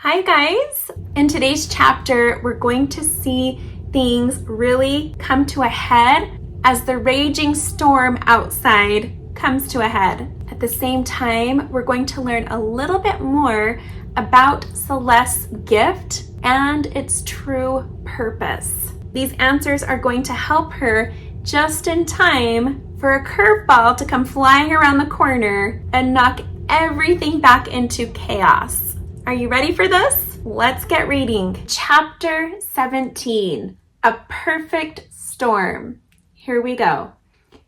Hi guys! In today's chapter, we're going to see things really come to a head as the raging storm outside comes to a head. At the same time, we're going to learn a little bit more about Celeste's gift and its true purpose. These answers are going to help her just in time for a curveball to come flying around the corner and knock everything back into chaos. Are you ready for this? Let's get reading. Chapter 17, A Perfect Storm. Here we go.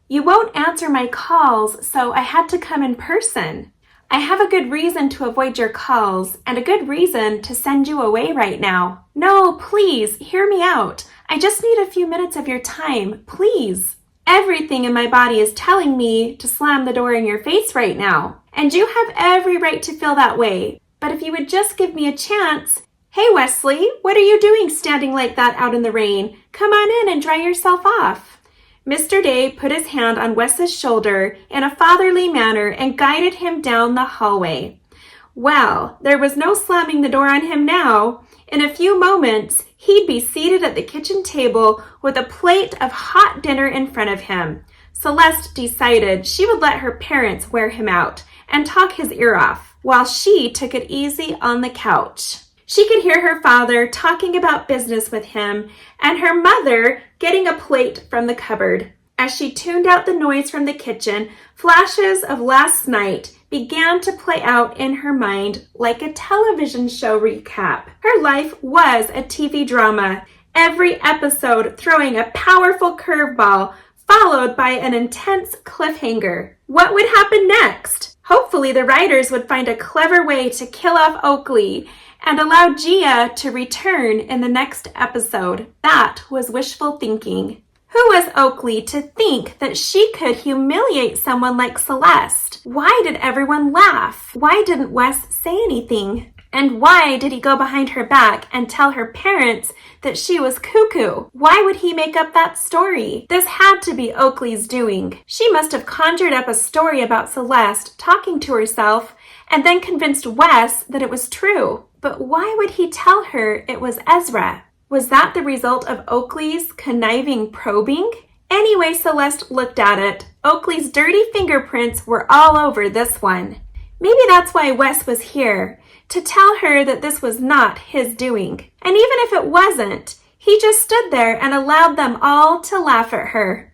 You won't answer my calls, so I had to come in person. I have a good reason to avoid your calls and a good reason to send you away right now. No, please, hear me out. I just need a few minutes of your time, please. Everything in my body is telling me to slam the door in your face right now. And you have every right to feel that way. But if you would just give me a chance. Hey, Wesley, what are you doing standing like that out in the rain? Come on in and dry yourself off. Mr. Day put his hand on Wes's shoulder in a fatherly manner and guided him down the hallway. Well, there was no slamming the door on him now. In a few moments, he'd be seated at the kitchen table with a plate of hot dinner in front of him. Celeste decided she would let her parents wear him out and talk his ear off, while she took it easy on the couch. She could hear her father talking about business with him and her mother getting a plate from the cupboard. As she tuned out the noise from the kitchen, flashes of last night began to play out in her mind like a television show recap. Her life was a TV drama, every episode throwing a powerful curveball followed by an intense cliffhanger. What would happen next? Hopefully the writers would find a clever way to kill off Oakley and allow Gia to return in the next episode. That was wishful thinking. Who was Oakley to think that she could humiliate someone like Celeste? Why did everyone laugh? Why didn't Wes say anything? And why did he go behind her back and tell her parents that she was cuckoo? Why would he make up that story? This had to be Oakley's doing. She must have conjured up a story about Celeste talking to herself and then convinced Wes that it was true. But why would he tell her it was Ezra? Was that the result of Oakley's conniving probing? Anyway, Celeste looked at it. Oakley's dirty fingerprints were all over this one. Maybe that's why Wes was here, to tell her that this was not his doing. And even if it wasn't, he just stood there and allowed them all to laugh at her.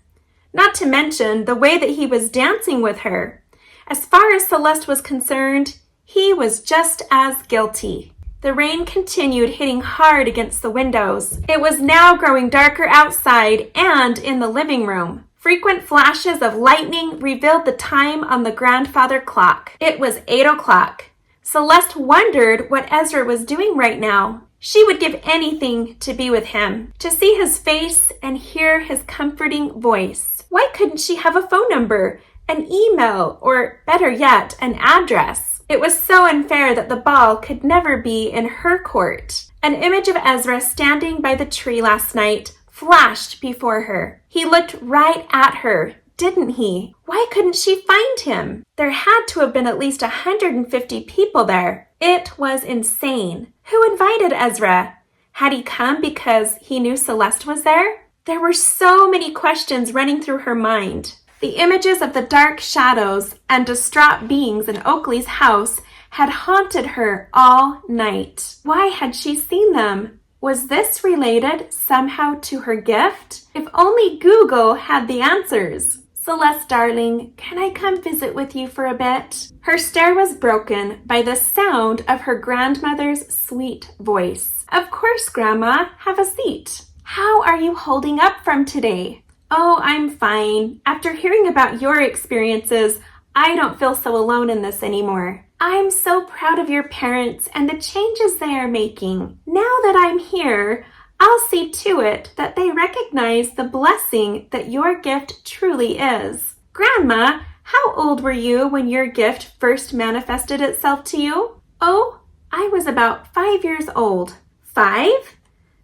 Not to mention the way that he was dancing with her. As far as Celeste was concerned, he was just as guilty. The rain continued hitting hard against the windows. It was now growing darker outside and in the living room. Frequent flashes of lightning revealed the time on the grandfather clock. It was 8 o'clock. Celeste wondered what Ezra was doing right now. She would give anything to be with him, to see his face and hear his comforting voice. Why couldn't she have a phone number, an email, or better yet, an address? It was so unfair that the ball could never be in her court. An image of Ezra standing by the tree last night flashed before her. He looked right at her, didn't he? Why couldn't she find him? There had to have been at least 150 people there. It was insane. Who invited Ezra? Had he come because he knew Celeste was there? There were so many questions running through her mind. The images of the dark shadows and distraught beings in Oakley's house had haunted her all night. Why had she seen them? Was this related somehow to her gift? If only Google had the answers. Celeste, darling, can I come visit with you for a bit? Her stare was broken by the sound of her grandmother's sweet voice. Of course, Grandma. Have a seat. How are you holding up from today? Oh, I'm fine. After hearing about your experiences, I don't feel so alone in this anymore. I'm so proud of your parents and the changes they are making. Now that I'm here, I'll see to it that they recognize the blessing that your gift truly is. Grandma, how old were you when your gift first manifested itself to you? Oh, I was about 5 years old. 5?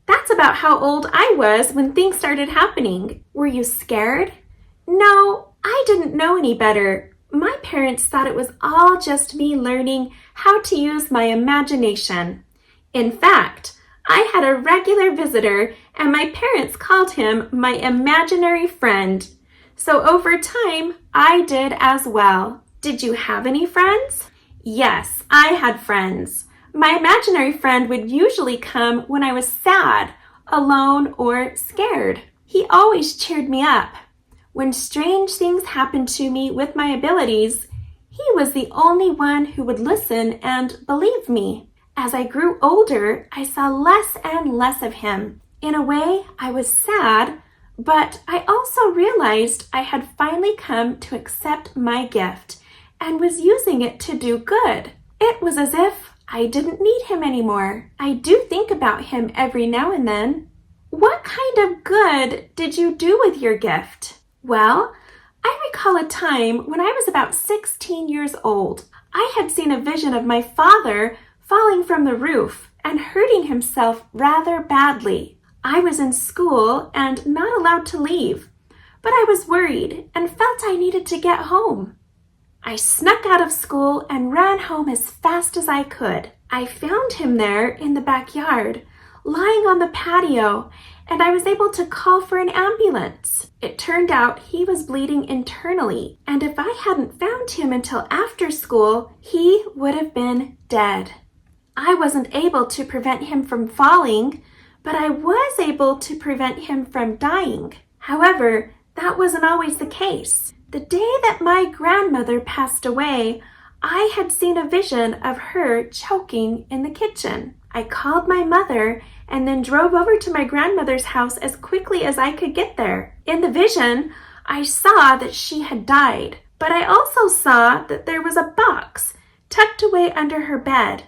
That's about how old I was when things started happening. Were you scared? No, I didn't know any better. My parents thought it was all just me learning how to use my imagination. In fact, I had a regular visitor and my parents called him my imaginary friend. So over time, I did as well. Did you have any friends? Yes, I had friends. My imaginary friend would usually come when I was sad, alone, or scared. He always cheered me up. When strange things happened to me with my abilities, he was the only one who would listen and believe me. As I grew older, I saw less and less of him. In a way, I was sad, but I also realized I had finally come to accept my gift and was using it to do good. It was as if I didn't need him anymore. I do think about him every now and then. What kind of good did you do with your gift? Well, I recall a time when I was about 16 years old. I had seen a vision of my father falling from the roof and hurting himself rather badly. I was in school and not allowed to leave, but I was worried and felt I needed to get home. I snuck out of school and ran home as fast as I could. I found him there in the backyard, lying on the patio, and I was able to call for an ambulance. It turned out he was bleeding internally, and if I hadn't found him until after school, he would have been dead. I wasn't able to prevent him from falling, but I was able to prevent him from dying. However, that wasn't always the case. The day that my grandmother passed away, I had seen a vision of her choking in the kitchen. I called my mother and then drove over to my grandmother's house as quickly as I could get there. In the vision, I saw that she had died, but I also saw that there was a box tucked away under her bed,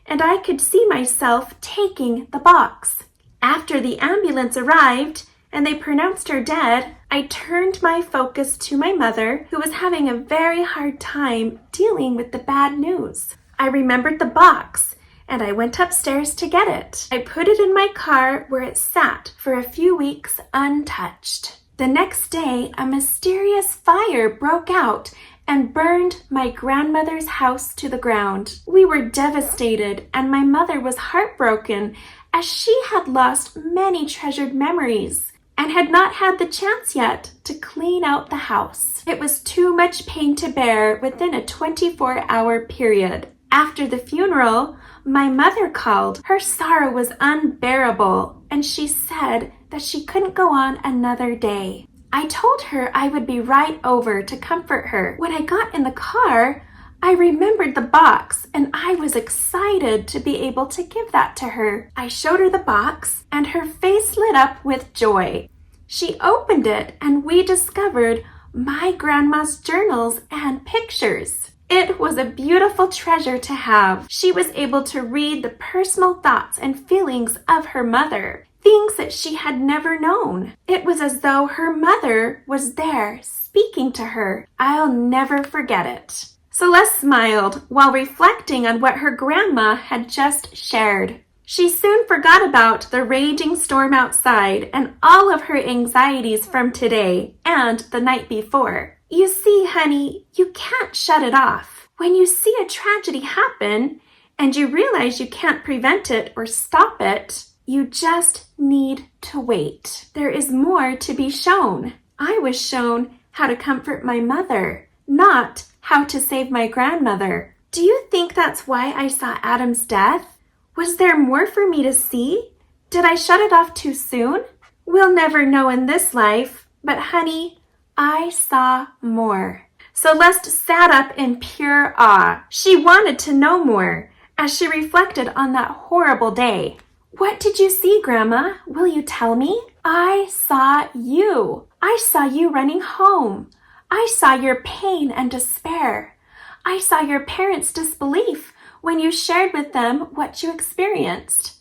and I could see myself taking the box. After the ambulance arrived and they pronounced her dead, I turned my focus to my mother, who was having a very hard time dealing with the bad news. I remembered the box, and I went upstairs to get it. I put it in my car where it sat for a few weeks untouched. The next day, a mysterious fire broke out and burned my grandmother's house to the ground. We were devastated, and my mother was heartbroken as she had lost many treasured memories and had not had the chance yet to clean out the house. It was too much pain to bear within a 24-hour period. After the funeral, my mother called. Her sorrow was unbearable, and she said that she couldn't go on another day. I told her I would be right over to comfort her. When I got in the car, I remembered the box, and I was excited to be able to give that to her. I showed her the box, and her face lit up with joy. She opened it, and we discovered my grandma's journals and pictures. It was a beautiful treasure to have. She was able to read the personal thoughts and feelings of her mother, things that she had never known. It was as though her mother was there speaking to her. I'll never forget it. Celeste smiled while reflecting on what her grandma had just shared. She soon forgot about the raging storm outside and all of her anxieties from today and the night before. You see, honey, you can't shut it off. When you see a tragedy happen and you realize you can't prevent it or stop it, you just need to wait. There is more to be shown. I was shown how to comfort my mother, not how to save my grandmother. Do you think that's why I saw Adam's death? Was there more for me to see? Did I shut it off too soon? We'll never know in this life, but honey, I saw more. Celeste sat up in pure awe. She wanted to know more as she reflected on that horrible day. What did you see, Grandma? Will you tell me? I saw you. I saw you running home. I saw your pain and despair. I saw your parents' disbelief when you shared with them what you experienced.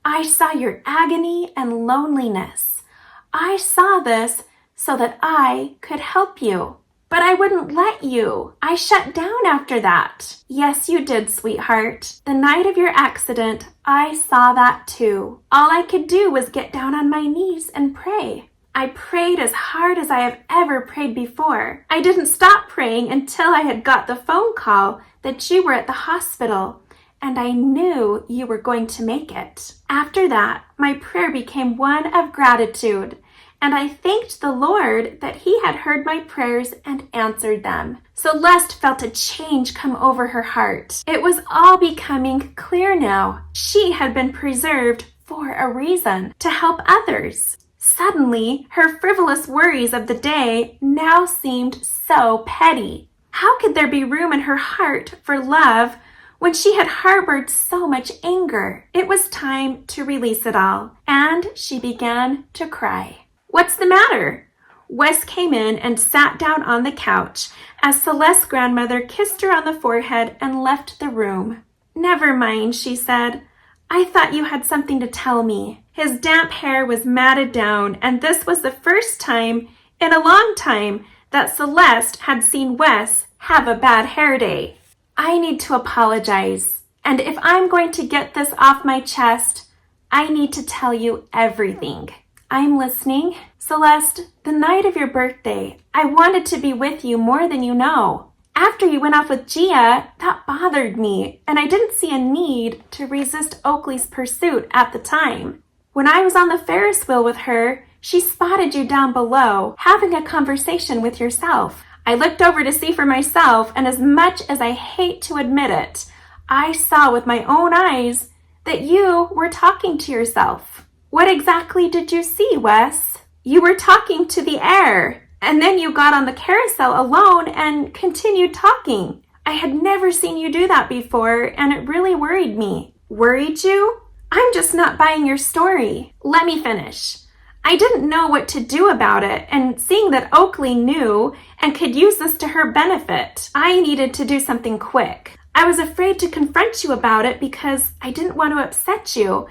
I saw your agony and loneliness. I saw this so that I could help you. But I wouldn't let you. I shut down after that. Yes, you did, sweetheart. The night of your accident, I saw that too. All I could do was get down on my knees and pray. I prayed as hard as I have ever prayed before. I didn't stop praying until I had got the phone call that you were at the hospital and I knew you were going to make it. After that, my prayer became one of gratitude, and I thanked the Lord that He had heard my prayers and answered them. Celeste felt a change come over her heart. It was all becoming clear now. She had been preserved for a reason, to help others. Suddenly, her frivolous worries of the day now seemed so petty. How could there be room in her heart for love when she had harbored so much anger? It was time to release it all, and she began to cry. "What's the matter?" Wes came in and sat down on the couch as Celeste's grandmother kissed her on the forehead and left the room. "Never mind," she said. "I thought you had something to tell me." His damp hair was matted down, and this was the first time in a long time that Celeste had seen Wes have a bad hair day. "I need to apologize, and if I'm going to get this off my chest, I need to tell you everything." "I'm listening." "Celeste, the night of your birthday, I wanted to be with you more than you know. After you went off with Gia, that bothered me, and I didn't see a need to resist Oakley's pursuit at the time. When I was on the Ferris wheel with her, she spotted you down below, having a conversation with yourself. I looked over to see for myself, and as much as I hate to admit it, I saw with my own eyes that you were talking to yourself." "What exactly did you see, Wes?" "You were talking to the air. And then you got on the carousel alone and continued talking. I had never seen you do that before, and it really worried me." "Worried you? I'm just not buying your story. Let me finish. I didn't know what to do about it, and seeing that Oakley knew and could use this to her benefit, I needed to do something quick. I was afraid to confront you about it because I didn't want to upset you,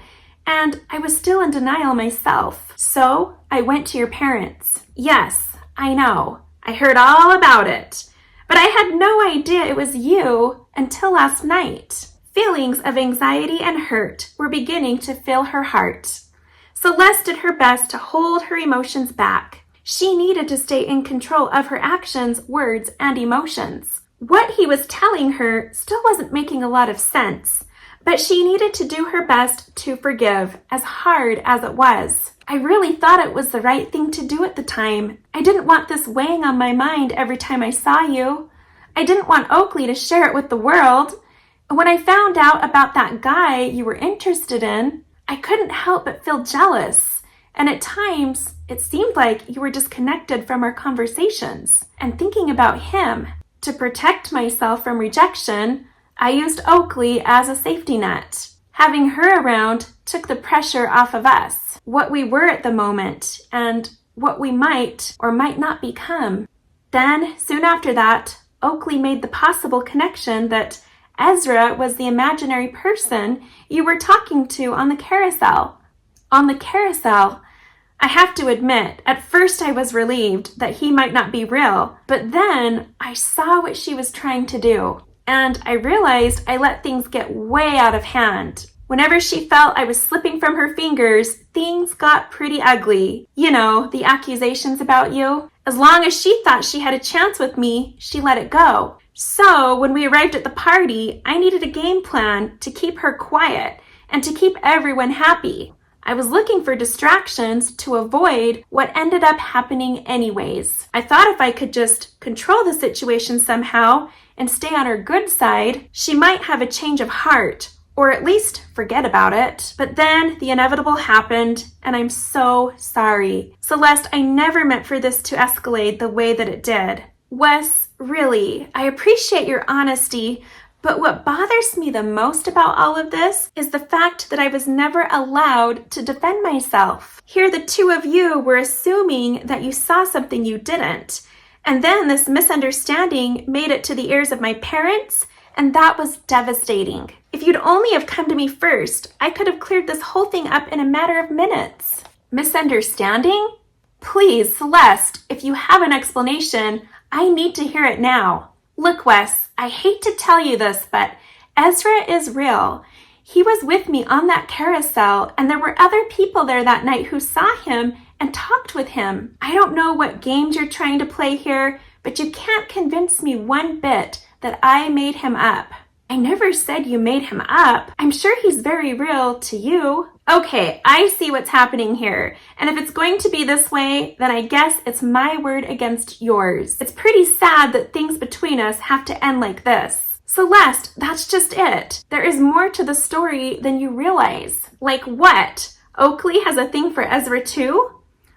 and I was still in denial myself. So I went to your parents." "Yes, I know. I heard all about it. But I had no idea it was you until last night." Feelings of anxiety and hurt were beginning to fill her heart. Celeste did her best to hold her emotions back. She needed to stay in control of her actions, words, and emotions. What he was telling her still wasn't making a lot of sense, but she needed to do her best to forgive, as hard as it was. "I really thought it was the right thing to do at the time. I didn't want this weighing on my mind every time I saw you. I didn't want Oakley to share it with the world. When I found out about that guy you were interested in, I couldn't help but feel jealous. And at times, it seemed like you were disconnected from our conversations and thinking about him. To protect myself from rejection, I used Oakley as a safety net. Having her around took the pressure off of us, what we were at the moment, and what we might or might not become. Then, soon after that, Oakley made the possible connection that Ezra was the imaginary person you were talking to on the carousel." "On the carousel?" I have to admit, at first I was relieved that he might not be real, but then I saw what she was trying to do. And I realized I let things get way out of hand. Whenever she felt I was slipping from her fingers, things got pretty ugly. You know, the accusations about you. As long as she thought she had a chance with me, she let it go. So when we arrived at the party, I needed a game plan to keep her quiet and to keep everyone happy. I was looking for distractions to avoid what ended up happening anyways. I thought if I could just control the situation somehow and stay on her good side, she might have a change of heart, or at least forget about it. But then the inevitable happened, and I'm so sorry. Celeste, I never meant for this to escalate the way that it did. Wes, really, I appreciate your honesty, but what bothers me the most about all of this is the fact that I was never allowed to defend myself. Here the two of you were assuming that you saw something you didn't, and then this misunderstanding made it to the ears of my parents, and that was devastating. If you'd only have come to me first, I could have cleared this whole thing up in a matter of minutes. Misunderstanding? Please, Celeste, if you have an explanation, I need to hear it now. Look, Wes, I hate to tell you this, but Ezra is real. He was with me on that carousel, and there were other people there that night who saw him and talked with him. I don't know what games you're trying to play here, but you can't convince me one bit that I made him up. I never said you made him up. I'm sure he's very real to you. Okay, I see what's happening here. And if it's going to be this way, then I guess it's my word against yours. It's pretty sad that things between us have to end like this. Celeste, that's just it. There is more to the story than you realize. Like what? Oakley has a thing for Ezra too?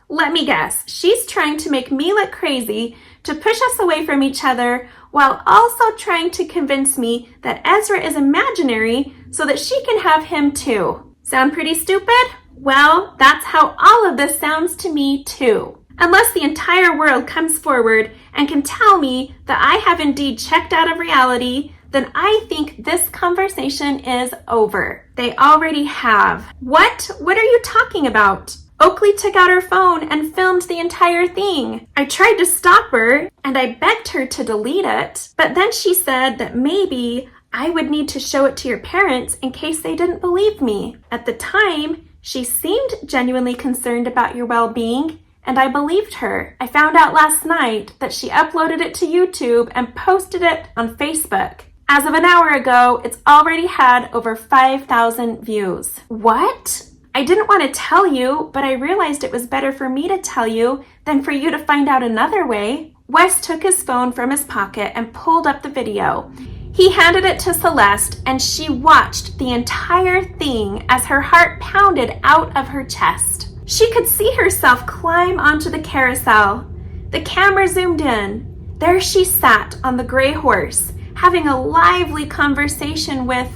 Let me guess. She's trying to make me look crazy, to push us away from each other, while also trying to convince me that Ezra is imaginary so that she can have him too. Sound pretty stupid? Well, that's how all of this sounds to me too. Unless the entire world comes forward and can tell me that I have indeed checked out of reality, then I think this conversation is over. They already have. What? What are you talking about? Oakley took out her phone and filmed the entire thing. I tried to stop her and I begged her to delete it, but then she said that maybe I would need to show it to your parents in case they didn't believe me. At the time, she seemed genuinely concerned about your well-being, and I believed her. I found out last night that she uploaded it to YouTube and posted it on Facebook. As of an hour ago, it's already had over 5,000 views. What? I didn't want to tell you, but I realized it was better for me to tell you than for you to find out another way. Wes took his phone from his pocket and pulled up the video. He handed it to Celeste, and she watched the entire thing as her heart pounded out of her chest. She could see herself climb onto the carousel. The camera zoomed in. There she sat on the gray horse, having a lively conversation with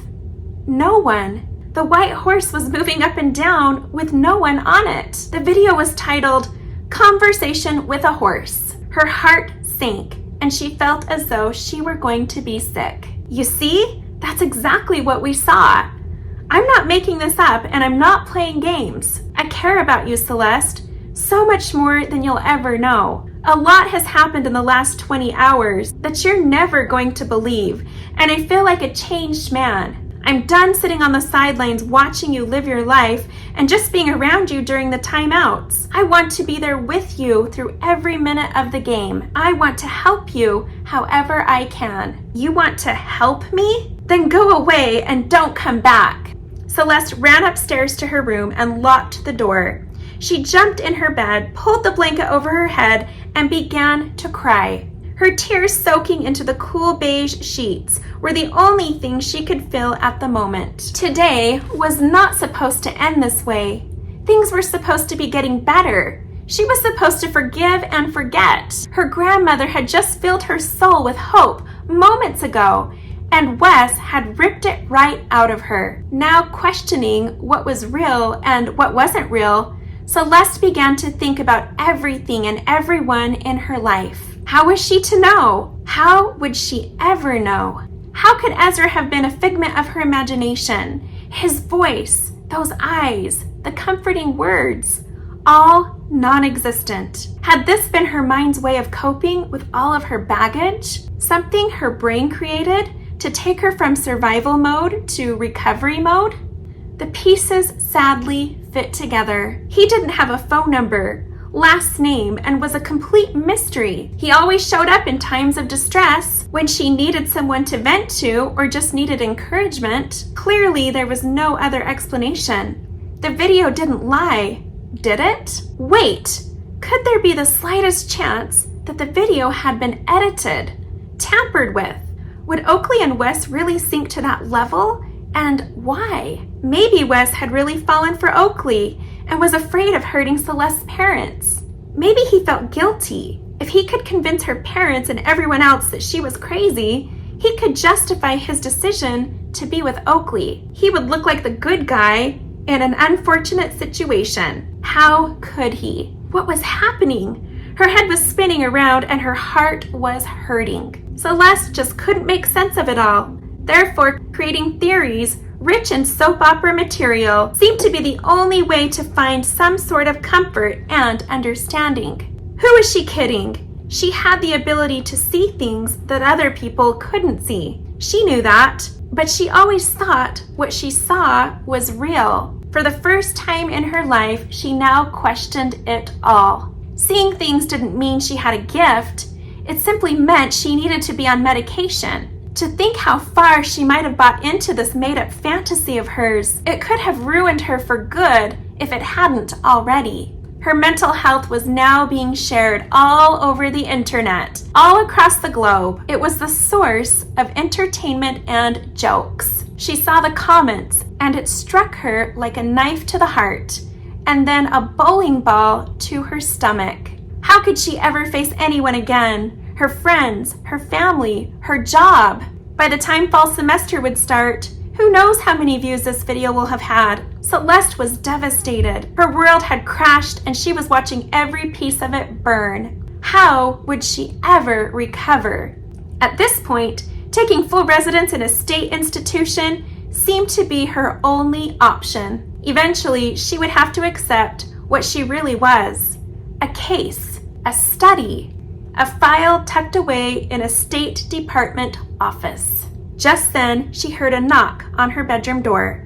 no one. The white horse was moving up and down with no one on it. The video was titled, "Conversation with a Horse." Her heart sank, and she felt as though she were going to be sick. You see? That's exactly what we saw. I'm not making this up, and I'm not playing games. I care about you, Celeste, so much more than you'll ever know. A lot has happened in the last 20 hours that you're never going to believe, and I feel like a changed man. I'm done sitting on the sidelines watching you live your life and just being around you during the timeouts. I want to be there with you through every minute of the game. I want to help you however I can. You want to help me? Then go away and don't come back. Celeste ran upstairs to her room and locked the door. She jumped in her bed, pulled the blanket over her head, and began to cry. Her tears soaking into the cool beige sheets were the only thing she could feel at the moment. Today was not supposed to end this way. Things were supposed to be getting better. She was supposed to forgive and forget. Her grandmother had just filled her soul with hope moments ago, and Wes had ripped it right out of her. Now questioning what was real and what wasn't real, Celeste began to think about everything and everyone in her life. How was she to know? How would she ever know? How could Ezra have been a figment of her imagination? His voice, those eyes, the comforting words, all non-existent. Had this been her mind's way of coping with all of her baggage? Something her brain created to take her from survival mode to recovery mode? The pieces sadly fit together. He didn't have a phone number, last name, and was a complete mystery. He always showed up in times of distress, when she needed someone to vent to or just needed encouragement. Clearly, there was no other explanation. The video didn't lie, did it? Wait, could there be the slightest chance that the video had been edited, tampered with? Would Oakley and Wes really sink to that level? And why? Maybe Wes had really fallen for Oakley and was afraid of hurting Celeste's parents. Maybe he felt guilty. If he could convince her parents and everyone else that she was crazy, he could justify his decision to be with Oakley. He would look like the good guy in an unfortunate situation. How could he? What was happening? Her head was spinning around and her heart was hurting. Celeste just couldn't make sense of it all. Therefore, creating theories rich in soap opera material seemed to be the only way to find some sort of comfort and understanding. Who was she kidding? She had the ability to see things that other people couldn't see. She knew that, but she always thought what she saw was real. For the first time in her life, she now questioned it all. Seeing things didn't mean she had a gift. It simply meant she needed to be on medication. To think how far she might have bought into this made-up fantasy of hers. It could have ruined her for good if it hadn't already. Her mental health was now being shared all over the internet, all across the globe. It was the source of entertainment and jokes. She saw the comments, and it struck her like a knife to the heart, and then a bowling ball to her stomach. How could she ever face anyone again? Her friends, her family, her job. By the time fall semester would start, who knows how many views this video will have had? Celeste was devastated. Her world had crashed and she was watching every piece of it burn. How would she ever recover? At this point, taking full residence in a state institution seemed to be her only option. Eventually, she would have to accept what she really was. A case, a study, a file tucked away in a State Department office. Just then, she heard a knock on her bedroom door.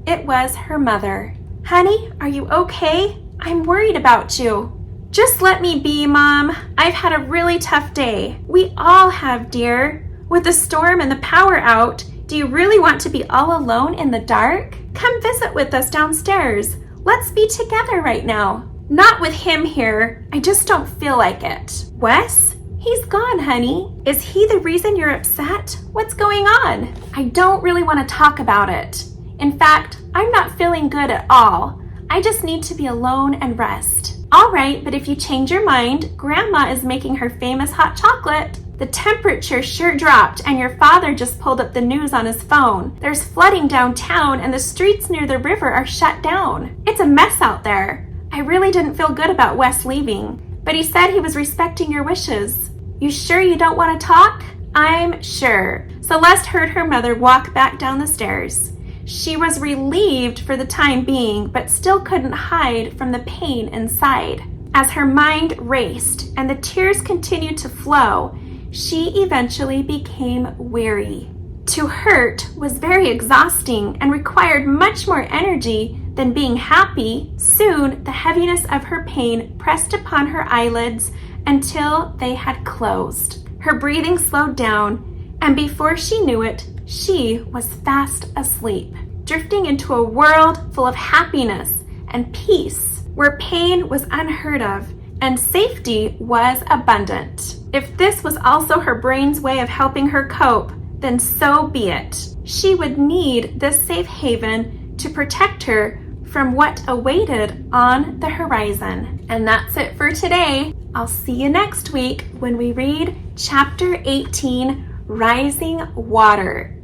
It was her mother. "Honey, are you okay? I'm worried about you." "Just let me be, Mom. I've had a really tough day." "We all have, dear. With the storm and the power out, do you really want to be all alone in the dark? Come visit with us downstairs. Let's be together right now." "Not with him here. I just don't feel like it." "Wes? He's gone, honey. Is he the reason you're upset? What's going on?" "I don't really want to talk about it. In fact, I'm not feeling good at all. I just need to be alone and rest." "All right, but if you change your mind, Grandma is making her famous hot chocolate." "The temperature sure dropped, and your father just pulled up the news on his phone. There's flooding downtown, and the streets near the river are shut down. It's a mess out there. I really didn't feel good about Wes leaving, but he said he was respecting your wishes." "You sure you don't want to talk?" "I'm sure." Celeste heard her mother walk back down the stairs. She was relieved for the time being, but still couldn't hide from the pain inside. As her mind raced and the tears continued to flow, she eventually became weary. To hurt was very exhausting and required much more energy than being happy. Soon, the heaviness of her pain pressed upon her eyelids until they had closed. Her breathing slowed down, and before she knew it, she was fast asleep, drifting into a world full of happiness and peace, where pain was unheard of and safety was abundant. If this was also her brain's way of helping her cope, then so be it. She would need this safe haven to protect her from what awaited on the horizon. And that's it for today. I'll see you next week when we read Chapter 18, Rising Water.